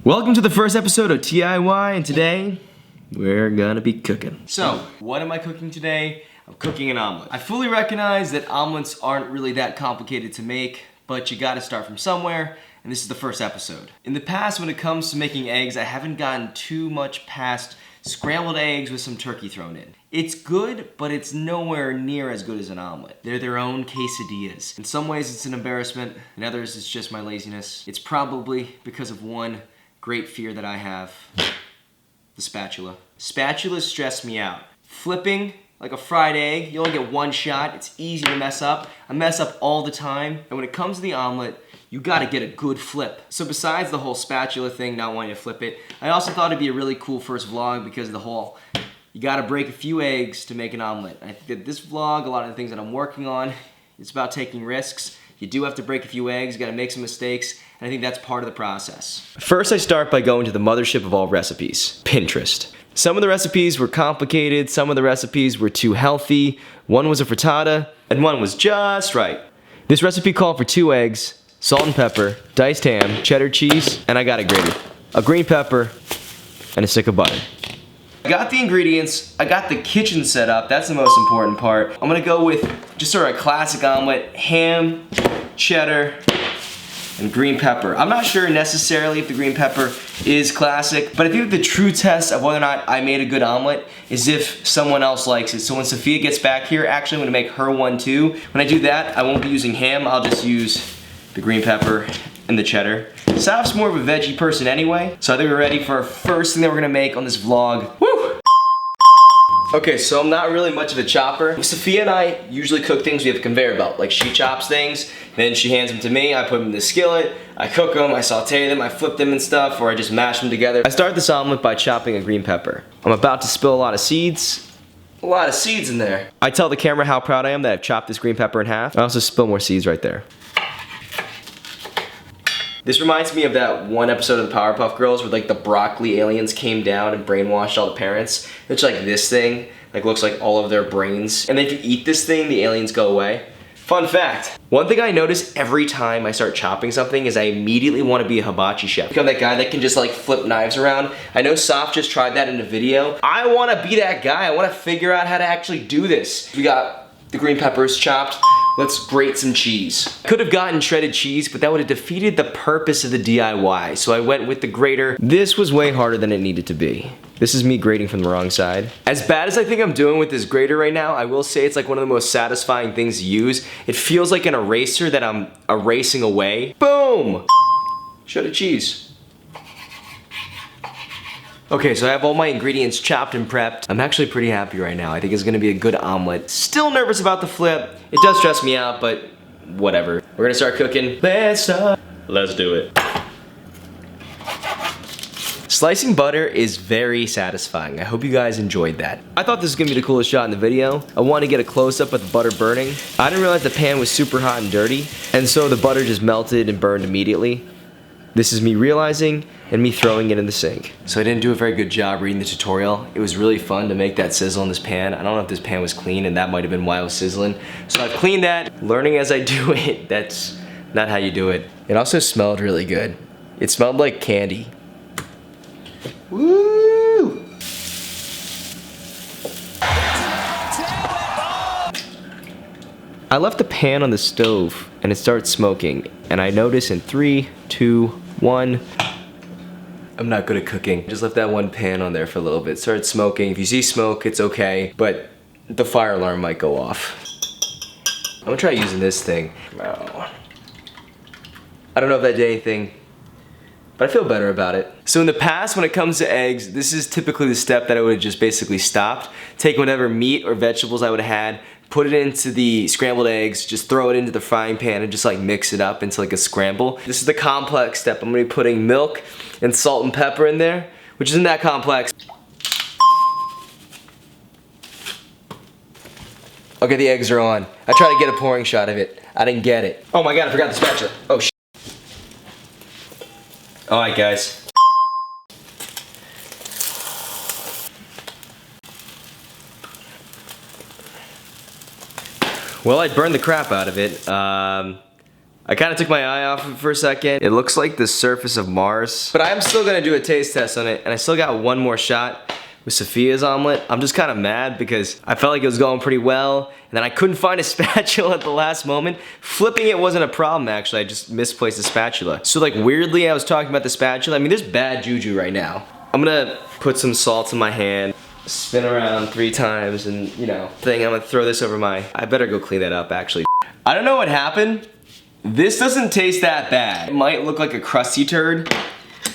Welcome to the first episode of TIY, and today we're gonna be cooking. So, what am I cooking today? I'm cooking an omelet. I fully recognize that omelets aren't really that complicated to make, but you gotta start from somewhere, and this is the first episode. In the past, when it comes to making eggs, I haven't gotten too much past scrambled eggs with some turkey thrown in. It's good, but it's nowhere near as good as an omelet. They're their own quesadillas. In some ways it's an embarrassment, in others it's just my laziness. It's probably because of one great fear that I have, the spatula. Spatulas stress me out. Flipping like a fried egg, you only get one shot, it's easy to mess up. I mess up all the time, and when it comes to the omelet, you gotta get a good flip. So besides the whole spatula thing, not wanting to flip it, I also thought it'd be a really cool first vlog because of the whole, you gotta break a few eggs to make an omelet. I think that this vlog, a lot of the things that I'm working on, it's about taking risks. You do have to break a few eggs, you gotta make some mistakes, and I think that's part of the process. First, I start by going to the mothership of all recipes, Pinterest. Some of the recipes were complicated, some of the recipes were too healthy, one was a frittata, and one was just right. This recipe called for 2 eggs, salt and pepper, diced ham, cheddar cheese, and I got it grated. A green pepper, and a stick of butter. I got the ingredients, I got the kitchen set up, that's the most important part. I'm gonna go with just sort of a classic omelet, ham, cheddar, and green pepper. I'm not sure necessarily if the green pepper is classic, but I think the true test of whether or not I made a good omelet is if someone else likes it. So when Sophia gets back here, actually I'm gonna make her one too. When I do that, I won't be using ham, I'll just use the green pepper and the cheddar. Saf's more of a veggie person anyway, so I think we're ready for our first thing that we're gonna make on this vlog. Woo! Okay, so I'm not really much of a chopper. Sophia and I usually cook things, we have a conveyor belt. Like she chops things, then she hands them to me, I put them in the skillet, I cook them, I saute them, I flip them and stuff, or I just mash them together. I start this omelet by chopping a green pepper. I'm about to spill a lot of seeds. A lot of seeds in there. I tell the camera how proud I am that I've chopped this green pepper in half. I also spill more seeds right there. This reminds me of that one episode of the Powerpuff Girls where like the broccoli aliens came down and brainwashed all the parents. It's like this thing, like looks like all of their brains. And then if you eat this thing, the aliens go away. Fun fact, one thing I notice every time I start chopping something is I immediately want to be a hibachi chef. Become that guy that can just like flip knives around. I know Saf just tried that in a video. I want to be that guy. I want to figure out how to actually do this. We got the green peppers chopped. Let's grate some cheese. Could have gotten shredded cheese, but that would have defeated the purpose of the DIY, so I went with the grater. This was way harder than it needed to be. This is me grating from the wrong side. As bad as I think I'm doing with this grater right now, I will say it's like one of the most satisfying things to use. It feels like an eraser that I'm erasing away. Boom! Shredded cheese. Okay, so I have all my ingredients chopped and prepped. I'm actually pretty happy right now. I think it's gonna be a good omelet. Still nervous about the flip. It does stress me out, but whatever. We're gonna start cooking. Let's do it. Slicing butter is very satisfying. I hope you guys enjoyed that. I thought this was gonna be the coolest shot in the video. I wanted to get a close-up of the butter burning. I didn't realize the pan was super hot and dirty, and so the butter just melted and burned immediately. This is me realizing and me throwing it in the sink. So I didn't do a very good job reading the tutorial. It was really fun to make that sizzle in this pan. I don't know if this pan was clean and that might have been why it was sizzling. So I've cleaned that, learning as I do it. That's not how you do it. It also smelled really good. It smelled like candy. Woo! I left the pan on the stove and it started smoking, and I noticed in 3, 2, 1, I'm not good at cooking. Just left that one pan on there for a little bit. Started smoking. If you see smoke, it's okay, but the fire alarm might go off. I'm gonna try using this thing. Oh. I don't know if that did anything, but I feel better about it. So in the past, when it comes to eggs, this is typically the step that I would have just basically stopped. Take whatever meat or vegetables I would have had, put it into the scrambled eggs, just throw it into the frying pan and just like mix it up into like a scramble. This is the complex step. I'm gonna be putting milk and salt and pepper in there, which isn't that complex. Okay, the eggs are on. I tried to get a pouring shot of it. I didn't get it. Oh my God, I forgot the spatula. Oh shit. All right, guys. Well, I burned the crap out of it. I kind of took my eye off it for a second. It looks like the surface of Mars. But I'm still gonna do a taste test on it, and I still got one more shot with Sophia's omelet. I'm just kind of mad because I felt like it was going pretty well, and then I couldn't find a spatula at the last moment. Flipping it wasn't a problem, actually. I just misplaced the spatula. So like weirdly, I was talking about the spatula. I mean, there's bad juju right now. I'm gonna put some salt in my hand, spin around 3 times, and I'm gonna throw this over my, I better go clean that up, actually. I don't know what happened. This doesn't taste that bad. It might look like a crusty turd,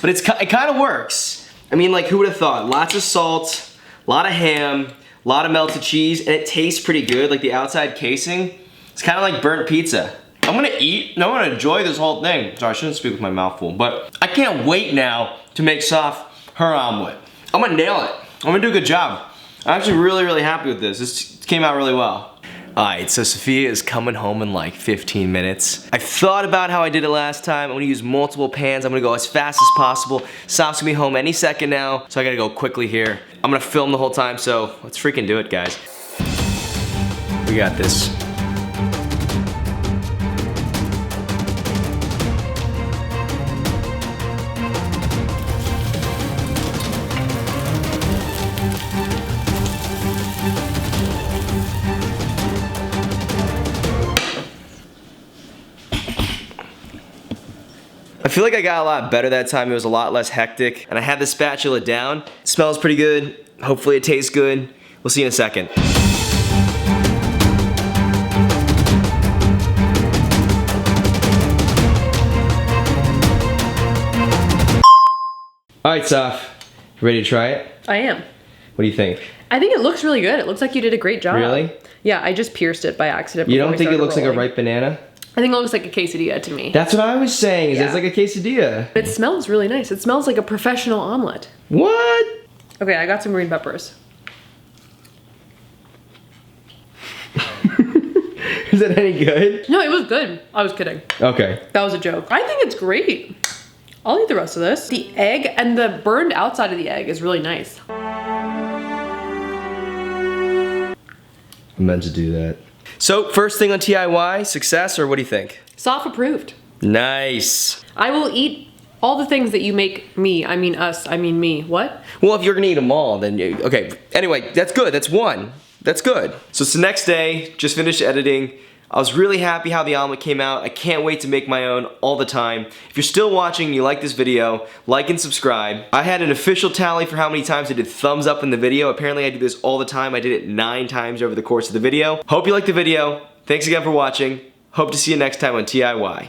but it kind of works. I mean, like, who would have thought? Lots of salt, a lot of ham, a lot of melted cheese, and it tastes pretty good, like the outside casing. It's kind of like burnt pizza. I'm gonna eat, and I'm gonna enjoy this whole thing. Sorry, I shouldn't speak with my mouth full, but I can't wait now to make Soph her omelet. I'm gonna nail it. I'm gonna do a good job. I'm actually really, really happy with this. This came out really well. Alright, so Sophia is coming home in like 15 minutes. I thought about how I did it last time. I'm gonna use multiple pans. I'm gonna go as fast as possible. Soph's gonna be home any second now, so I gotta go quickly here. I'm gonna film the whole time, so let's freaking do it, guys. We got this. I feel like I got a lot better that time. It was a lot less hectic, and I had the spatula down. It smells pretty good. Hopefully it tastes good. We'll see you in a second. All right, Soph, you ready to try it? I am. What do you think? I think it looks really good. It looks like you did a great job. Really? Yeah, I just pierced it by accident. You don't think it looks like a ripe banana? I think it looks like a quesadilla to me. That's what I was saying, is it's like a quesadilla. It smells really nice. It smells like a professional omelet. What? Okay, I got some green peppers. Is it any good? No, it was good. I was kidding. Okay. That was a joke. I think it's great. I'll eat the rest of this. The egg and the burned outside of the egg is really nice. I meant to do that. So, first thing on TIY, success, or what do you think? Soph approved. Nice. I will eat all the things that you make me. I mean us. I mean me. What? Well, if you're gonna eat them all, then okay. Anyway, that's good. That's one. That's good. So it's the next day, just finished editing. I was really happy how the omelet came out. I can't wait to make my own all the time. If you're still watching and you like this video, like and subscribe. I had an official tally for how many times I did thumbs up in the video. Apparently I do this all the time. I did it 9 times over the course of the video. Hope you liked the video. Thanks again for watching. Hope to see you next time on TIY.